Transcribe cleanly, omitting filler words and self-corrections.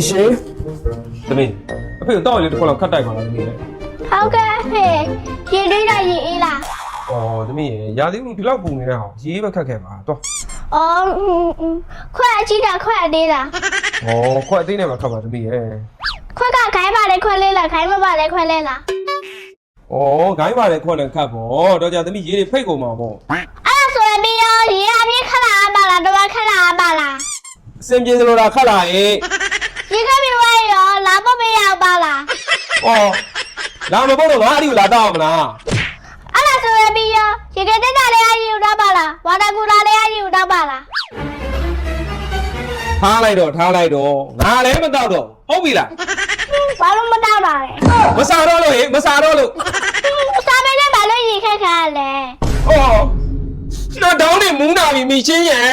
ရှင်သမီးအဖေတော့လေတစ်ခွက်လောက်ခတ်တိုက်ပါလားသမီးလေ ဟုတ်ကဲ့ဖေရေလေးတာရေအေးလား ဩသမီးရာသီဥဒီလောက်ပူနေတဲ့ဟောရေးပဲခက်ခဲပါတော့ အော်ခွက်အကြီးတာခွက်အသေးတာ ဩခွက်အသေးနဲ့မှခတ်ပါသမီးရဲ့ ခွက်ကခိုင်းပါလေခွက်လေးလားခိုင်းမပါလေခွက်လေးလား ဩဂိုင်းပါလေခွက်နဲ့ခတ်ပေါ့တော့ကြသမီးရေးတွေဖိတ်ကုန်မှာပေါ့ အဲ့ဒါဆိုရင်ပြီးရောရေအပြည့်ခလာပါလားတော့ခလာပါလား အစင်ပြေစလို့လားခတ်လာရဲ့ ရေခပြီးဝဲရောလာမမရပါလား ဩလာမပေါ့တော့ငါအဒီကိုလာတော့မလား အဲ့ဒါဆိုရင်ပြီးရောရေကတက်တာလေးအယူတော့ပါလားဝါတာကူတာလေးအယူတော့ပါလား ထားလိုက်တော့ငါလည်းမတော့တော့ဟုတ်ပြီလား ဘာလို့မတော့တာလဲ မစားတော့လို့ဟေ့မစားတော့လို့ စားမနဲ့ဘာလို့ရေခက်ခါလဲ ဩတော့တောင်းနေမူးနာပြီမိချင်းရဲ့